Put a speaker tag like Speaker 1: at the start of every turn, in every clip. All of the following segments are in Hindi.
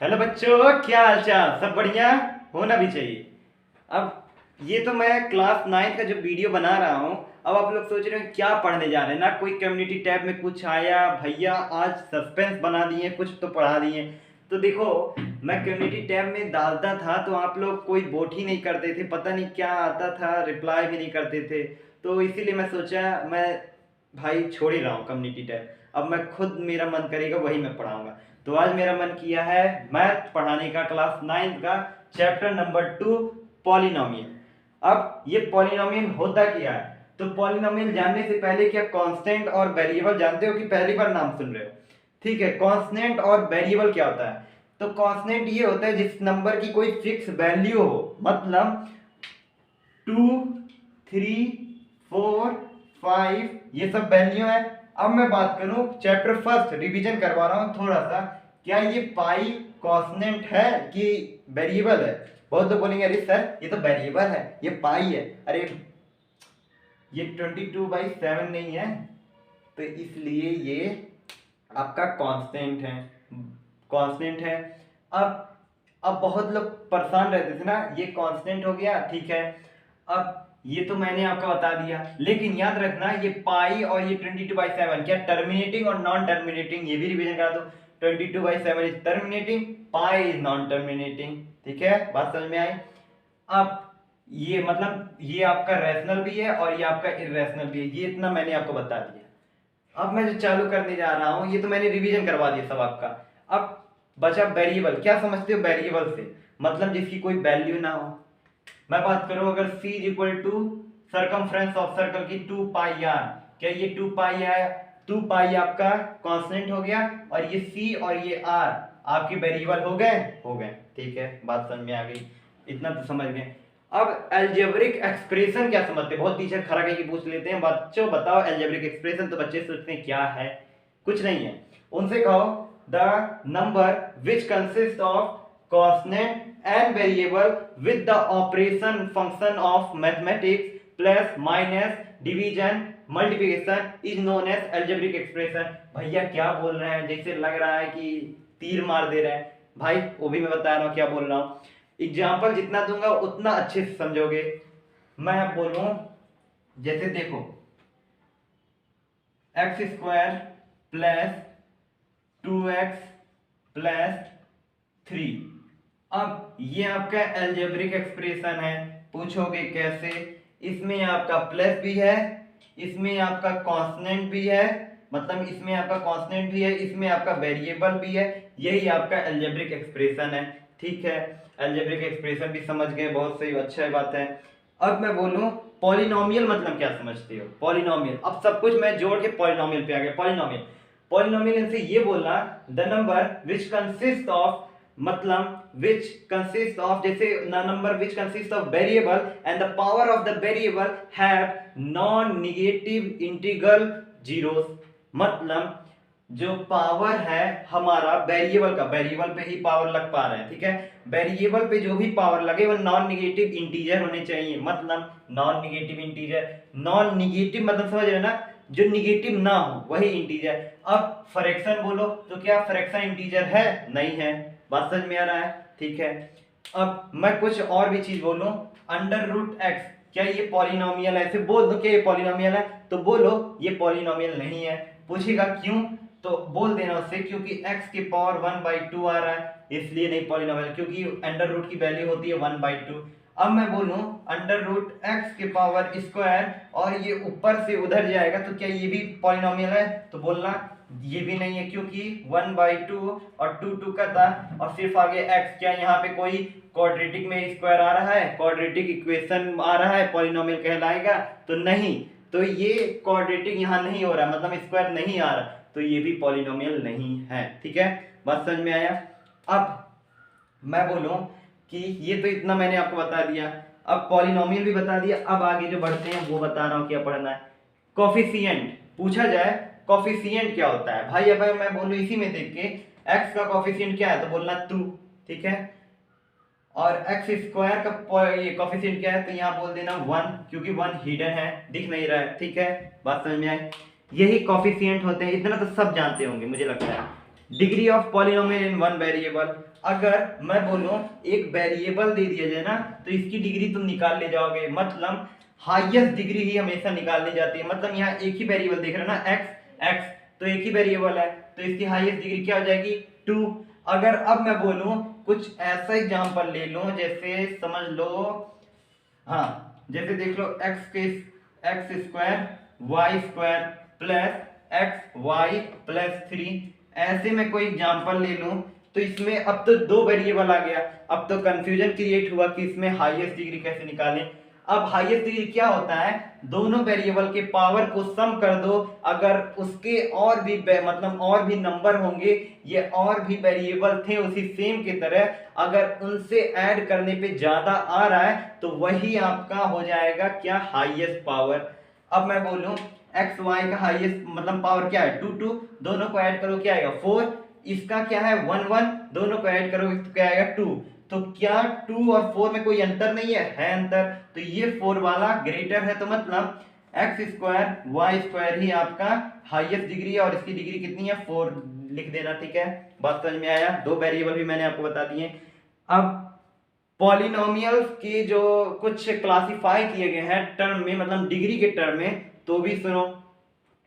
Speaker 1: हेलो बच्चों, क्या हाल चाल? सब बढ़िया होना भी चाहिए। अब ये तो मैं क्लास 9 का जो वीडियो बना रहा हूँ। अब आप लोग सोच रहे हो क्या पढ़ने जा रहे हैं, ना कोई कम्युनिटी टैब में कुछ आया, भैया आज सस्पेंस बना दिए, कुछ तो पढ़ा दिए। तो देखो, मैं कम्युनिटी टैब में डालता था तो आप लोग कोई वोट ही नहीं करते थे, पता नहीं क्या आता था, रिप्लाई भी नहीं करते थे। तो इसीलिए मैं सोचा मैं भाई छोड़ ही रहा हूँ कम्युनिटी टैब। अब मैं खुद, मेरा मन करेगा वही मैं पढ़ाऊंगा। तो आज मेरा मन किया है मैथ पढ़ाने का, क्लास 9 का, चैप्टर नंबर 2, पॉलिनोमियल। अब ये पॉलिनोमियल होता क्या है? तो पॉलिनोमियल जानने से पहले क्या कांस्टेंट और वेरिएबल जानते हो कि पहली बार नाम सुन रहे हो? ठीक है, कांस्टेंट और वेरिएबल क्या होता है? तो कांस्टेंट ये होता है जिस नंबर की कोई फिक्स वैल्यू हो, मतलब 2, 3, 4, 5, ये सब वैल्यू है। अब मैं बात करूं चैप्टर फर्स्ट, रिवीजन करवा रहा हूं थोड़ा सा। क्या ये पाई कांस्टेंट है कि वेरिएबल है? बहुत लोग बोलेंगे अरे सर ये तो वेरिएबल है, ये पाई है। अरे ये 22/7 नहीं है, तो इसलिए ये आपका कांस्टेंट है, कांस्टेंट है। अब अब बहुत लोग परेशान रहते थे ना, ये कांस्टेंट हो गया, ठीक है। अब ये तो मैंने आपको बता दिया, लेकिन याद रखना ये पाई और ये 22/7 क्या टर्मिनेटिंग और नॉन टर्मिनेटिंग, ये भी रिवीजन करा दो। 22/7 is terminating, pi is non terminating. ठीक है, बात समझ में आई? अब ये मतलब ये आपका रैशनल भी है और ये आपका इरेशनल भी है, ये इतना मैंने आपको बता दिया। अब मैं जो चालू करने जा रहा हूं, ये तो मैंने रिवीजन करवा दिया सब आपका। अब बचा वेरिएबल। क्या समझते हो वेरिएबल से? मतलब जिसकी कोई वैल्यू ना हो। मैं बात करूं अगर c is equal to circumference of circle की 2πr, क्या ये 2π है? 2π आपका कांस्टेंट हो गया और ये c और ये r आपके वेरिएबल हो गए, हो गए। ठीक है, बात समझ में आ गई, इतना तो समझ गए। अब अलजेब्रिक एक्सप्रेशन क्या समझते हैं? बहुत टीचर खड़ा करके पूछ लेते हैं, बच्चों बताओ अलजेब्रिक एक्सप्रेशन। तो बच्चे सोचते हैं क्या है, कुछ नहीं है। उनसे कहो the number which consist of constant and variable with the operation function of mathematics plus minus division multiplication is known as algebraic expression। भैया क्या बोल रहे हैं, जैसे लग रहा है कि तीर मार दे रहे हैं। भाई वो भी मैं बता रहा हूँ क्या बोल रहा हूँ, एग्जाम्पल जितना दूंगा उतना अच्छे से समझोगे। मैं अब बोलूं, जैसे देखो x² प्लस 2x प्लस 3। अब ये आपका अलजेब्रिक एक्सप्रेशन है। पूछोगे कैसे? इसमें आपका प्लस भी है, इसमें आपका कांस्टेंट भी है, मतलब इसमें आपका कांस्टेंट भी है, इसमें आपका वेरिएबल भी है। यही आपका अलजेब्रिक एक्सप्रेशन है। ठीक है, अलजेब्रिक एक्सप्रेशन भी समझ गए, बहुत सही, अच्छा बात है। अब मैं बोलूं पॉलिनोमियल मतलब क्या समझते हो? पॉलिनोमियल, अब सब कुछ मैं जोड़ के पॉलिनोमियल पे आ गया। पॉलिनोमियल, पॉलिनोमियल इनसे ये बोलना the number which consist of, मतलब which consists of, जैसे number which consists of variable and the power of the variable have non-negative integral zeros। मतलब जो पावर है हमारा वेरिएबल का, वेरिएबल पे ही पावर लग पा रहे हैं, ठीक है। वेरिएबल पे जो भी पावर लगे वो नॉन निगेटिव इंटीजर होने चाहिए। मतलब non negative integer, non negative मतलब समझ रहे ना, जो निगेटिव ना हो वही इंटीजर। अब फ्रैक्शन बोलो तो क्या फ्रैक्शन इंटीजर है? नहीं है। बात समझ में आ रहा है? ठीक है। अब मैं कुछ और भी चीज बोलूं, √x, क्या ये पॉलिनोमियल है? ऐसे बोल दो क्या ये पॉलिनोमियल है, तो बोलो ये पॉलिनोमियल नहीं है। पूछेगा क्यों, तो बोल देना उससे क्योंकि x की पावर 1/2 आ रहा है, इसलिए नहीं पॉलिनोमियल, क्योंकि अंडर रूट की वैल्यू होती है 1/2। अब मैं बोलूं √x की पावर स्क्वायर और ये ऊपर से उधर जाएगा, तो क्या ये भी पॉलिनोमियल है? तो बोलना ये भी नहीं है, क्योंकि 1/2 और 2 का था और सिर्फ आगे x। क्या यहाँ पे कोई क्वाड्रेटिक में स्क्वायर आ रहा है, क्वाड्रेटिक इक्वेशन आ रहा है, पॉलिनोमियल कहलाएगा? तो नहीं, तो ये क्वाड्रेटिक यहाँ नहीं हो रहा, मतलब स्क्वायर नहीं आ रहा, तो ये भी पॉलिनोमियल नहीं है। ठीक है, बात समझ में आया? अब मैं बोलूं कि ये तो इतना मैंने आपको बता दिया, अब पॉलिनोमियल भी बता दिया। अब आगे जो बढ़ते हैं वो बता रहा हूँ क्या पढ़ना है। कोफिशिएंट पूछा जाए, कोफिशिएंट क्या होता है भाई? अब मैं बोलूं इसी में देख के x का कोफिशिएंट क्या है, तो बोलना 2। ठीक है, और x² का ये कोफिशिएंट क्या है, तो यहाँ बोल देना 1, क्योंकि 1 हिडन है, दिख नहीं रहा है। ठीक है, बात समझ में आई? यही कोफिशिएंट होते हैं, इतना तो सब जानते होंगे मुझे लगता है। Degree of polynomial in one variable. अगर मैं बोलूं एक वेरिएबल दे दिया जाए ना तो इसकी डिग्री तुम निकाल ले जाओगे, मतलब हाईएस्ट डिग्री ही हमेशा निकालनी जाती है। मतलब यहाँ एक ही वेरिएबल देख रहे हो ना, एक्स एक्स, तो एक ही वेरिएबल है तो इसकी हाईएस्ट डिग्री क्या हो जाएगी, 2। अगर अब मैं बोलूं कुछ ऐसा एग्जांपल ले लो, जैसे समझ लो, हाँ जैसे देख लो x square y square plus x y plus 3, ऐसे में कोई एग्जांपल ले लूं तो इसमें अब तो दो वेरिएबल आ गया। अब तो कंफ्यूजन क्रिएट हुआ कि इसमें हाईएस्ट डिग्री कैसे निकालें। अब हाईएस्ट डिग्री क्या होता है, दोनों वेरिएबल के पावर को सम कर दो, अगर उसके और भी मतलब और भी नंबर होंगे, ये और भी वेरिएबल थे उसी सेम की तरह, अगर उनसे ऐड करने पे ज्यादा आ रहा है तो वही आपका हो जाएगा क्या, हाईएस्ट पावर। अब मैं बोलूं एक्स वाई का हाईएस्ट मतलब पावर क्या है, 2 2, दोनों को ऐड करो क्या आएगा 4, इसका क्या है 1 1, दोनों को ऐड करोगे तो क्या आएगा 2। तो क्या 2 और 4 में कोई अंतर नहीं है अंतर, तो ये 4 वाला ग्रेटर है, तो मतलब एक्स स्क्वायर वाई स्क्वायर ही आपका हाईएस्ट डिग्री है और इसकी डिग्री कितनी है 4 लिख देना, ठीक है। बात समझ में आया, दो वेरिएबल भी मैंने आपको बता दिए। अब पॉलिनोमियल्स के जो कुछ क्लासिफाई किए गए हैं टर्म में, मतलब डिग्री के टर्म में, तो भी सुनो।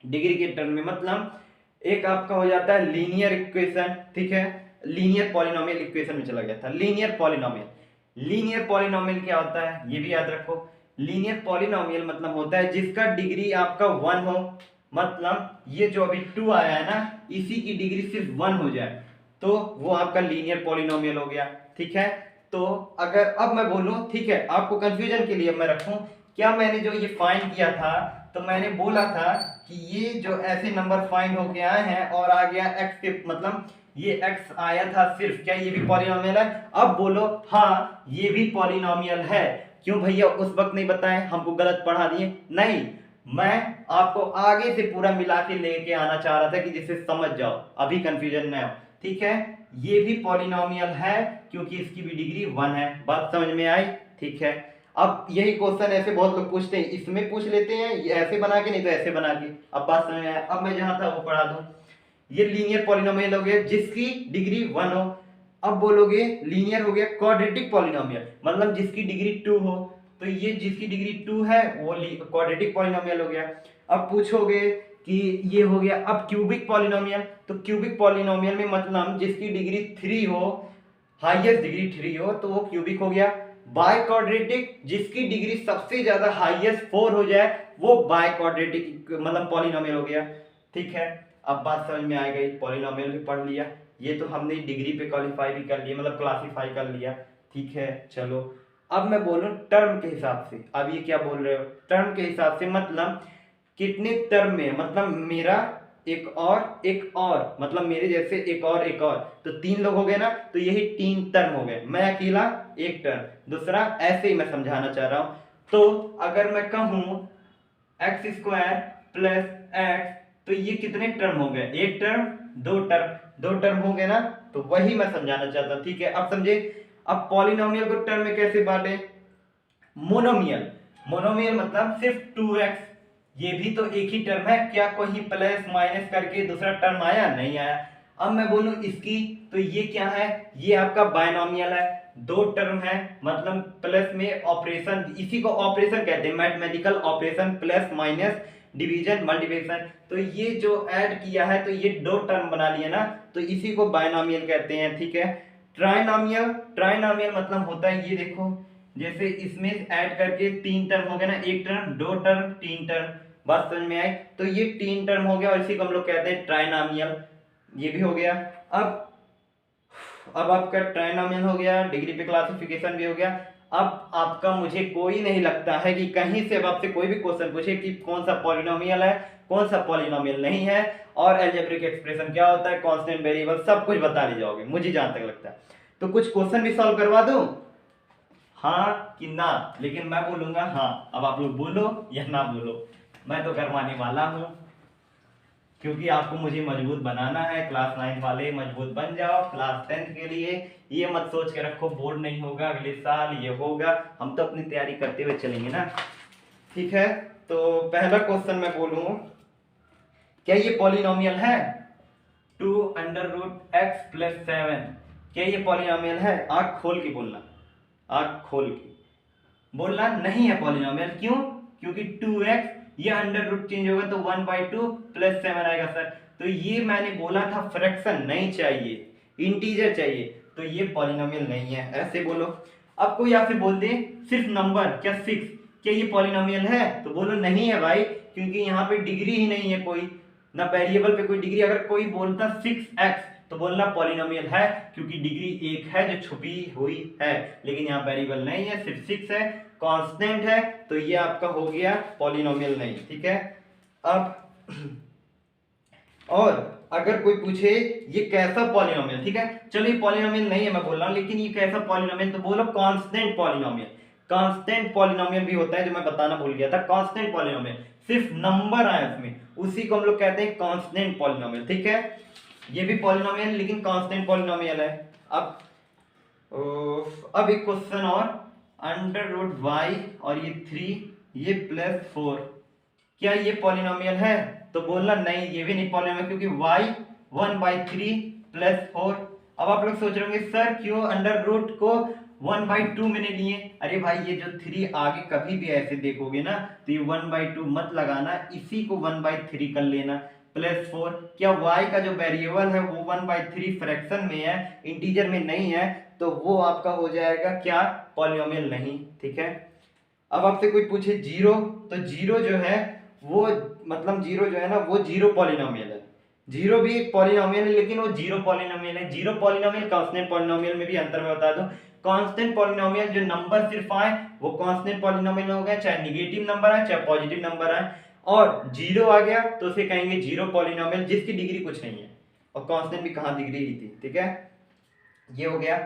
Speaker 1: डिग्री के टर्म में मतलब एक आपका हो जाता है लीनियर इक्वेशन, ठीक है, लीनियर पॉलिनोमियल इक्वेशन में चला गया था लीनियर पॉलिनोमियल। लीनियर पॉलिनोमियल क्या होता है ये भी याद रखो। लीनियर पॉलिनोमियल मतलब होता है जिसका डिग्री आपका 1 हो, मतलब ये जो अभी 2 आया है ना, इसी की डिग्री सिर्फ 1 हो जाए तो वो आपका लीनियर पॉलिनोमियल हो गया, ठीक है। तो अगर अब मैं बोलूं, ठीक है, आपको कंफ्यूजन के लिए मैं रखूं, क्या मैंने जो ये फाइंड किया था तो मैंने बोला था कि ये जो ऐसे नंबर फाइंड होके आए हैं और आ गया x के, मतलब ये x आया था सिर्फ, क्या ये भी पॉलिनोमियल है। अब बोलो हाँ ये भी पॉलिनोमियल है। क्यों भैया उस वक्त नहीं बताएं, हमको गलत पढ़ा दिए? नहीं, मैं आपको आगे से पूरा मिला के लेके आना चाह रहा था कि जिससे समझ जाओ, अभी कंफ्यूजन न हो, ठीक है। ये भी पॉलिनोमियल है क्योंकि इसकी भी डिग्री 1 है। बात समझ में आई, ठीक है। अब यही क्वेश्चन ऐसे बहुत लोग पूछते हैं, इसमें पूछ लेते हैं ऐसे बना के, नहीं तो ऐसे बना के। अब बात समझ में आया, अब मैं जहां था वो पढ़ा दूं। ये लीनियर पॉलिनोमियल हो गया जिसकी डिग्री 1 हो। अब बोलोगे लीनियर हो गया क्वाड्रेटिक पॉलिनोमियल, मतलब जिसकी डिग्री 2 हो, तो ये जिसकी डिग्री 2 है वो क्वाड्रेटिक पॉलिनोमियल हो गया। अब पूछोगे कि ये हो गया अब क्यूबिक पॉलिनोमियल, तो क्यूबिक पॉलिनोमियल में मतलब जिसकी डिग्री 3 हो, हाईएस्ट डिग्री 3 हो, तो वो क्यूबिक हो गया। बाय क्वाड्रेटिक जिसकी डिग्री सबसे ज्यादा हाईएस्ट 4 हो जाए वो बाय क्वाड्रेटिक मतलब पॉलिनोमियल हो गया, ठीक है। अब बात समझ में आ गई, पॉलिनोमियल भी पढ़ लिया, ये तो हमने डिग्री पे क्वालिफाई भी कर लिया, मतलब क्लासिफाई कर लिया, ठीक है। चलो अब मैं बोलूं टर्म के हिसाब से। अब ये क्या बोल रहे हो टर्म के हिसाब से, मतलब कितने टर्म में, मतलब मेरा एक और मतलब मेरे जैसे एक और, तो 3 लोग हो गए ना, तो यही 3 टर्म हो गए, मैं अकेला एक टर्म, दूसरा, ऐसे ही मैं समझाना चाह रहा हूं। तो अगर मैं कहूं एक्स स्क्वायर प्लस एक्स, तो ये कितने टर्म हो गए, एक टर्म, दो टर्म हो गए ना, तो वही मैं समझाना चाहता हूं, ठीक है। अब समझे। अब पॉलिनोमियल को टर्म में कैसे बांटे, मोनोमियल, मोनोमियल मतलब सिर्फ 2x, ये भी तो एक ही टर्म है, क्या कोई प्लस माइनस करके दूसरा टर्म आया, नहीं आया। अब मैं बोलूं इसकी, तो ये क्या है, ये आपका बायनोमियल है, 2 टर्म है, मतलब प्लस में ऑपरेशन, इसी को ऑपरेशन कहते हैं, mathematical operation, plus minus division multiplication, तो ये जो ऐड किया है तो ये 2 टर्म बना लिए ना, तो इसी को बायनोमियल कहते हैं, ठीक है। ट्राइनोमियल, ट्राइनोमियल मतलब होता है ये देखो, जैसे इसमें ऐड करके 3 टर्म हो गए ना, एक टर्म, 2 टर्म, 3 टर्म, बात समझ में आई, तो ये 3 टर्म हो गया और इसी को हम लोग कहते हैं ट्राइनोमियल, ये भी हो गया। अब आपका ट्राइनोमियल हो गया, डिग्री पे क्लासिफिकेशन भी हो गया। अब आपका मुझे कोई नहीं लगता है कि कहीं से अब आपसे कोई भी क्वेश्चन पूछे कि कौन सा पॉलिनोमियल है, कौन सा पॉलिनोमियल नहीं है, और अलजेब्रिक एक्सप्रेशन क्या होता है, कांस्टेंट वेरिएबल, सब कुछ बता ले जाओगे मुझे जहां तक लगता है। तो कुछ क्वेश्चन भी सॉल्व करवा दूं, हाँ कि ना, लेकिन मैं बोलूंगा हाँ, अब आप लोग बोलो या ना बोलो, मैं तो करवाने वाला हूं, क्योंकि आपको मुझे मजबूत बनाना है। क्लास 9 वाले मजबूत बन जाओ क्लास 10 के लिए, ये मत सोच के रखो बोर्ड नहीं होगा अगले साल, ये होगा, हम तो अपनी तैयारी करते हुए चलेंगे ना, ठीक है। तो पहला क्वेश्चन मैं बोलूं, क्या ये पॉलिनोमियल है, 2√x+7, क्या ये पॉलिनोमियल है? आंख खोल के बोलना, आंख खोल के बोलना नहीं है पॉलिनोमियल। क्यों? क्योंकि 2x ये अंडर रूट चेंज होगा तो 1/2 + 7 आएगा सर। तो ये मैंने बोला था फ्रैक्शन नहीं चाहिए, इंटीजर चाहिए, तो ये पॉलिनोमियल नहीं है, ऐसे बोलो। अब कोई आपसे बोल दे सिर्फ नंबर, क्या 6, क्या ये पॉलिनोमियल है? तो बोलो नहीं है भाई, क्योंकि यहाँ पे डिग्री ही नहीं है कोई, ना वेरिएबल पे कोई डिग्री। अगर कोई बोलता 6x तो बोलना पॉलिनोमियल है, क्योंकि डिग्री 1 है जो छुपी हुई है, लेकिन यहाँ वेरिएबल नहीं है, सिर्फ 6 है, कांस्टेंट है, तो ये आपका हो गया पॉलिनोमियल नहीं। ठीक है। अब और अगर कोई पूछे ये कैसा पॉलिनोमियल, ठीक है, चलो ये पॉलिनोमियल नहीं है मैं बोल रहा हूं, लेकिन ये कैसा पॉलिनोमियल, तो बोलो कांस्टेंट पॉलिनोमियल। कांस्टेंट पॉलिनोमियल भी होता है, जो मैं बताना भूल गया था, कांस्टेंट पॉलिनोमियल सिर्फ नंबर आए उसमें, उसी को हम लोग कहते हैं कांस्टेंट पॉलिनोमियल। ठीक है, ये भी पॉलिनोमियल लेकिन कांस्टेंट पॉलिनोमियल है। अब एक क्वेश्चन और, √y और ये 3 ये +4, क्या ये पॉलिनोमियल है? तो बोलना नहीं, ये भी नहीं पॉलिनोमियल, क्योंकि y 1/3 + 4। अब आप लोग सोच रहे होंगे सर क्यों अंडर रूट को 1/2 मैंने लिए? अरे भाई ये जो 3 आगे कभी भी ऐसे देखोगे ना तो ये 1/2 मत लगाना, इसी को 1/3 कर लेना, +4। क्या y का जो वेरिएबल है वो 1/3 फ्रैक्शन में है, इंटीजर में नहीं है, तो वो आपका हो जाएगा क्या? पॉलिनोमियल नहीं। ठीक है। अब आपसे कोई पूछे 0, तो 0 जो है वो मतलब 0 जो है ना वो 0 पॉलिनोमियल है। 0 भी एक पॉलिनोमियल है, लेकिन वो 0 पॉलिनोमियल है। 0 पॉलिनोमियल कांस्टेंट पॉलिनोमियल में भी अंतर मैं बता दूं, कांस्टेंट पॉलिनोमियल जो नंबर सिर्फ आए वो कांस्टेंट पॉलिनोमियल हो गया, चाहे निगेटिव नंबर आए चाहे पॉजिटिव नंबर आए। और 0 आ गया तो उसे कहेंगे 0 पॉलिनोमियल जिसकी डिग्री कुछ नहीं है, और कांस्टेंट भी कहां डिग्री ही थी। ठीक है, ये हो गया।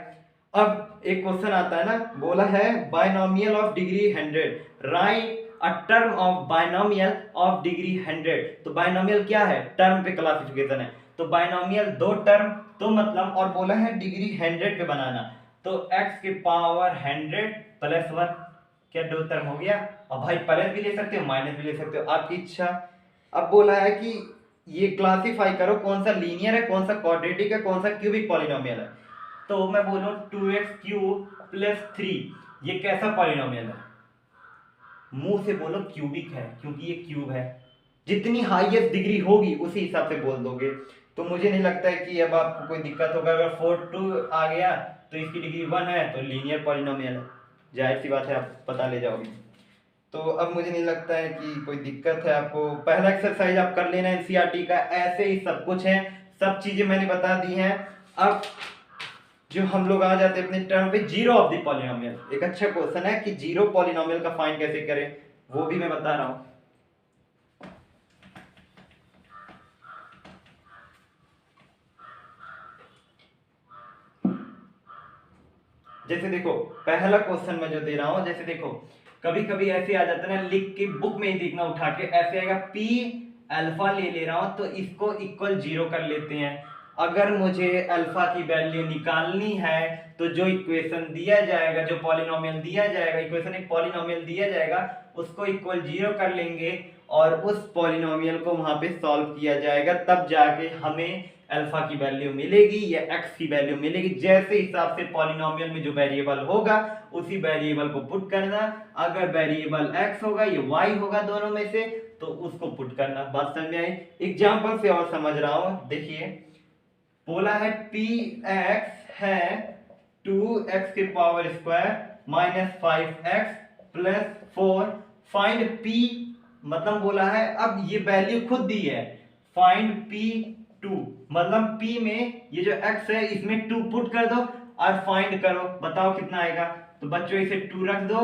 Speaker 1: अब एक क्वेश्चन आता है ना, बोला है binomial of degree 100, right a term of binomial of degree 100। तो बायनोमियल क्या है? टर्म पे क्लासिफिकेशन है, तो बायनोमियल 2 टर्म, तो मतलब, और बोला है डिग्री 100 पे बनाना, तो x के पावर 100 + 1, क्या 2 टर्म हो गया? और भाई प्लस भी ले सकते हो माइनस भी ले सकते हो, आपकी इच्छा। अब बोला है कि ये क्लासिफाई करो कौन सा लीनियर है, कौन सा क्वाड्रेटिक है, कौन सा क्यूबिक पॉलिनोमियल है। तो मैं बोलूं 2x³ + 3, ये कैसा पॉलिनोमियल है? मुंह से बोलो क्यूबिक है, क्योंकि ये क्यूब है। जितनी हाईएस्ट डिग्री होगी उसी हिसाब से बोल दोगे। तो मुझे नहीं लगता है कि अब आपको कोई दिक्कत होगा। अगर 4/2 आ गया तो इसकी डिग्री 1 है, तो लीनियर पॉलिनोमियल है, जाहिर सी बात है, आप पता ले जाओगे। तो अब मुझे नहीं लगता है कि कोई दिक्कत है आपको। पहला एक्सरसाइज आप कर लेना एनसीईआरटी का, ऐसे ही सब कुछ है, सब चीजें मैंने बता दी हैं। अब जो हम लोग आ जाते हैं अपने टर्म पे, 0 ऑफ द पॉलिनोमियल। एक अच्छा क्वेश्चन है कि 0 पॉलिनोमियल का फाइंड कैसे करें, वो भी मैं बता रहा हूं। जैसे देखो पहला क्वेश्चन मैं जो दे रहा हूं, जैसे देखो कभी कभी ऐसे आ जाता है ना, लिख के बुक में ही देखना उठा के, ऐसे आएगा p अल्फा ले रहा हूं तो इसको इक्वल 0 कर लेते हैं। अगर मुझे अल्फा की वैल्यू निकालनी है तो जो इक्वेशन दिया जाएगा, जो पॉलिनोमियल दिया जाएगा, इक्वेशन एक पॉलिनोमियल दिया जाएगा, उसको इक्वल 0 कर लेंगे और उस पॉलिनोमियल को वहां पे सॉल्व किया जाएगा, तब जाके हमें अल्फा की वैल्यू मिलेगी या एक्स की वैल्यू मिलेगी। जैसे हिसाब से पॉलिनोमियल में जो वेरिएबल होगा उसी वेरिएबल को पुट करना। अगर वेरिएबल एक्स होगा या वाई होगा, दोनों में से, तो उसको पुट करना। बात समझ में आई? एग्जांपल से और समझ रहा हूं, देखिए बोला है पी एक्स है 2x² - 5x + 4, फाइंड p, मतलब बोला है अब ये वैल्यू खुद दी है, फाइंड p2, मतलब p में ये जो x है इसमें 2 पुट कर दो और फाइंड करो, बताओ कितना आएगा। तो बच्चों इसे 2 रख दो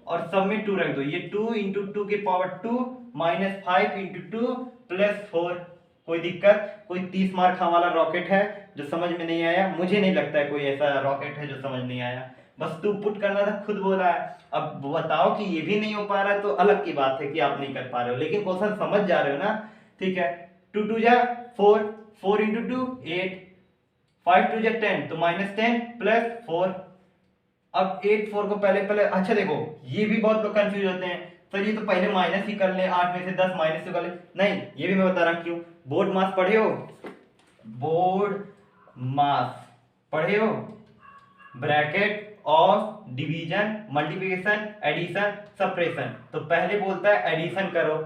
Speaker 1: और सब में 2 रख दो, ये 2 × 2 की पावर 2 - 5 × 2 + 4। कोई दिक्कत? कोई 30 मार्क वाला रॉकेट है जो समझ में नहीं आया? मुझे नहीं लगता है कोई ऐसा रॉकेट है जो समझ नहीं आया, बस 2 पुट करना था, खुद बोला है। अब बताओ कि ये भी नहीं हो पा रहा है तो अलग की बात है कि आप नहीं कर पा रहे हो, लेकिन क्वेश्चन समझ जा रहे हो ना? ठीक है, 2 2 जा 4, 4 × 2 8, 5 2 जा 10, तो -10 + 4। अब 8 4 को पहले पहले, अच्छा देखो ये भी बहुत लोग कंफ्यूज होते हैं, तो ये तो पहले माइनस ही कर ले, 8 में से 10 माइनस कर ले। नहीं, ये भी मैं बता रहा हूं क्यों। बोर्ड मास पढ़े हो? बोर्ड मास पढ़े हो, bracket of division, multiplication, addition, subtraction. तो पहले बोलता है एडिशन करो,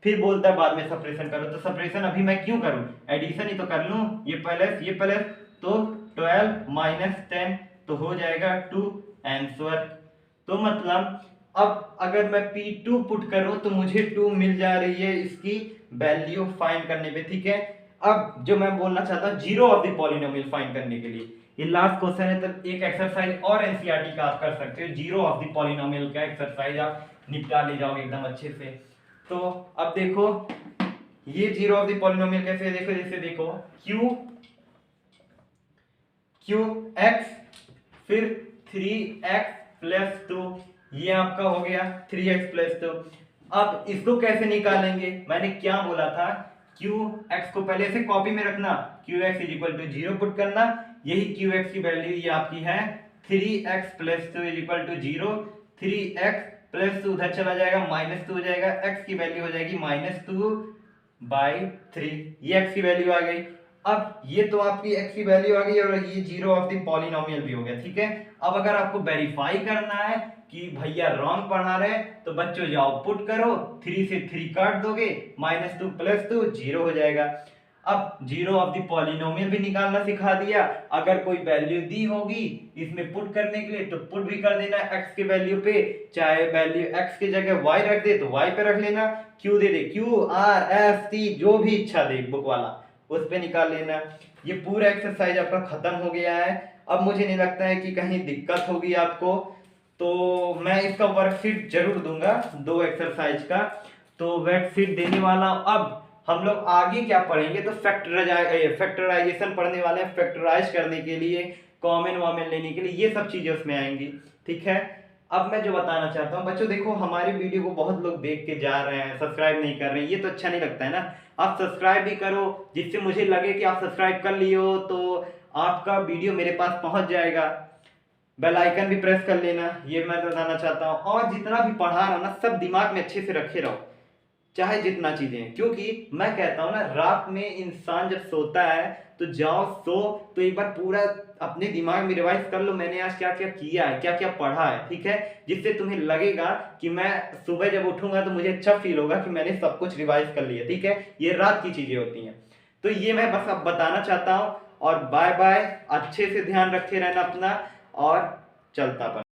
Speaker 1: फिर बोलता है बाद में सप्रेशन करो। तो सप्रेशन अभी मैं क्यों करूं, एडिशन ही तो कर लूं। ये प्लस तो 12 माइनस 10 तो हो जाएगा 2 आंसर। तो मतलब अब अगर मैं P2 पुट करूं तो मुझे 2 मिल जा रही है इसकी वैल्यू फाइंड करने पे, ठीक है। अब जो मैं बोलना चाहता हूं zero of the polynomial find करने के लिए, ये लास्ट क्वेश्चन है, तो एक एक्सरसाइज और एनसीईआरटी का आप कर सकते हो। जीरो ऑफ द पॉलिनोमियल का एक्सरसाइज आप निपटा ले जाओगे एकदम अच्छे से। तो अब देखो ये जीरो ऑफ द पॉलिनोमियल कैसे है, देखो जैसे देखो क्यू एक्स फिर 3x प्लस 2, ये आपका हो गया 3x प्लस 2। अब इसको कैसे निकालेंगे, मैंने क्या बोला था, क्यू एक्स को पहले से कॉपी में रखना, Q X is equal to 0 put करना, यही क्यू एक्स की वैल्यू ये आपकी है 3x plus 2 is equal to 0। 3x plus 2 उधर चला जाएगा, माइनस 2 हो जाएगा, x की वैल्यू हो जाएगी -2/3, ये x की वैल्यू आ गई। अब ये तो आपकी x की वैल्यू आ गई और ये जीरो ऑफ द पॉलिनोमियल भी हो गया, ठीक है। अब अगर आपको वेरीफाई करना है कि भैया रॉन्ग पढ़ा रहे तो बच्चों जाओ पुट करो, 3 से 3 काट दोगे, -2 प्लस 2 0 हो जाएगा। अब जीरो ऑफ द पॉलिनोमियल भी निकालना सिखा दिया, अगर कोई वैल्यू दी होगी इसमें पुट करने के लिए तो पुट भी कर देना x के वैल्यू पे, चाहे वैल्यू x की जगह y रख दे तो y पे रख लेना, q दे दे QRST जो भी इच्छा दे बुक वाला उस पे निकाल लेना। ये पूरा एक्सरसाइज आपका खत्म हो गया है। अब मुझे नहीं लगता है कि कहीं दिक्कत होगी आपको, तो मैं इसका वर्कशीट जरूर दूंगा 2 एक्सरसाइज का, तो वर्कशीट देने वाला हूं। अब हम लोग आगे क्या पढ़ेंगे, तो फैक्टराइजेशन पढ़ने वाले हैं, फैक्टराइज करने के लिए, कॉमन वॉमन लेने के लिए, ये सब चीजें उसमें आएंगी, ठीक है। अब मैं जो बताना चाहता हूँ बच्चों, देखो हमारी वीडियो को बहुत लोग देख के जा रहे हैं, सब्सक्राइब नहीं कर रहे हैं, ये तो अच्छा नहीं लगता है ना। आप सब्सक्राइब भी करो, जिससे मुझे लगे कि आप सब्सक्राइब कर लियो, तो आपका वीडियो मेरे पास पहुंच जाएगा। बेल आइकन भी प्रेस कर लेना, ये मैं बताना चाहता हूँ। और जितना भी पढ़ा रहा हूँ ना सब दिमाग में अच्छे से रखे रहो, चाहे जितना चीजें हैं, क्योंकि मैं कहता हूं ना रात में इंसान जब सोता है तो जाओ सो, तो एक बार पूरा अपने दिमाग में रिवाइज कर लो मैंने आज क्या क्या किया है, क्या क्या पढ़ा है, ठीक है। जिससे तुम्हें लगेगा कि मैं सुबह जब उठूंगा तो मुझे अच्छा फील होगा कि मैंने सब कुछ रिवाइज कर लिया, ठीक है। ये रात की चीजें होती हैं, तो ये मैं बस अब बताना चाहता हूँ। और बाय बाय, अच्छे से ध्यान रखे रहना अपना, और चलता